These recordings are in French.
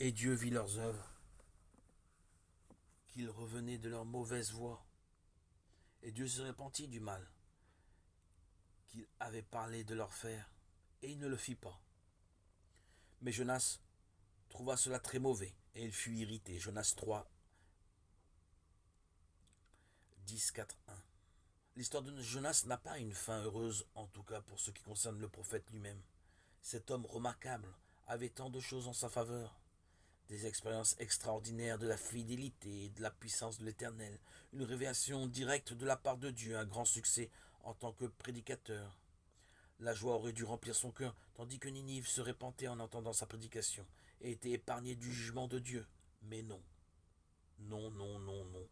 Et Dieu vit leurs œuvres, qu'ils revenaient de leur mauvaise voie. Et Dieu se repentit du mal qu'il avait parlé de leur faire, et il ne le fit pas. Mais Jonas trouva cela très mauvais, et il fut irrité. Jonas 3, 10, 4, 1. L'histoire de Jonas n'a pas une fin heureuse, en tout cas pour ce qui concerne le prophète lui-même. Cet homme remarquable avait tant de choses en sa faveur. Des expériences extraordinaires de la fidélité et de la puissance de l'Éternel, une révélation directe de la part de Dieu, un grand succès en tant que prédicateur. La joie aurait dû remplir son cœur, tandis que Ninive se répandait en entendant sa prédication et était épargnée du jugement de Dieu. Mais non, non, non, non, non.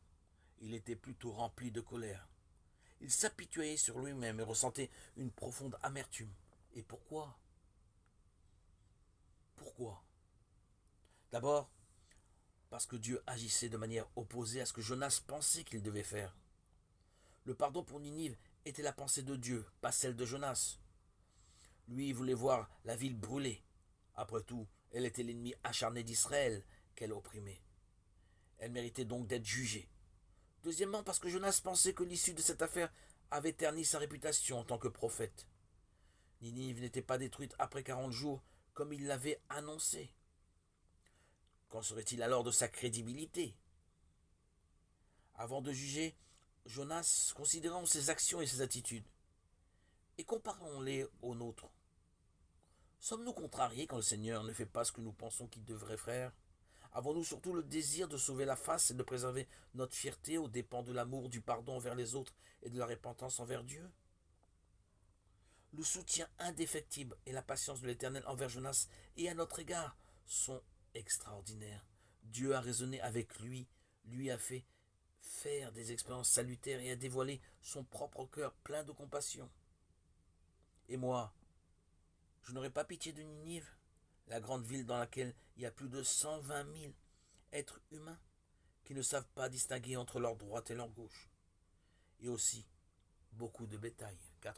Il était plutôt rempli de colère. Il s'apitoyait sur lui-même et ressentait une profonde amertume. Et pourquoi? Pourquoi? D'abord, parce que Dieu agissait de manière opposée à ce que Jonas pensait qu'il devait faire. Le pardon pour Ninive était la pensée de Dieu, pas celle de Jonas. Lui voulait voir la ville brûler. Après tout, elle était l'ennemi acharné d'Israël qu'elle opprimait. Elle méritait donc d'être jugée. Deuxièmement, parce que Jonas pensait que l'issue de cette affaire avait terni sa réputation en tant que prophète. Ninive n'était pas détruite après 40 jours comme il l'avait annoncé. Qu'en serait-il alors de sa crédibilité? Avant de juger, Jonas, considérons ses actions et ses attitudes, et comparons-les aux nôtres. Sommes-nous contrariés quand le Seigneur ne fait pas ce que nous pensons qu'il devrait faire? Avons-nous surtout le désir de sauver la face et de préserver notre fierté aux dépens de l'amour, du pardon envers les autres et de la repentance envers Dieu? Le soutien indéfectible et la patience de l'Éternel envers Jonas et à notre égard sont extraordinaires. Dieu a raisonné avec lui, lui a fait faire des expériences salutaires et a dévoilé son propre cœur plein de compassion. Et moi, je n'aurais pas pitié de Ninive, la grande ville dans laquelle il y a plus de 120 000 êtres humains qui ne savent pas distinguer entre leur droite et leur gauche. Et aussi beaucoup de bétail. 4.11.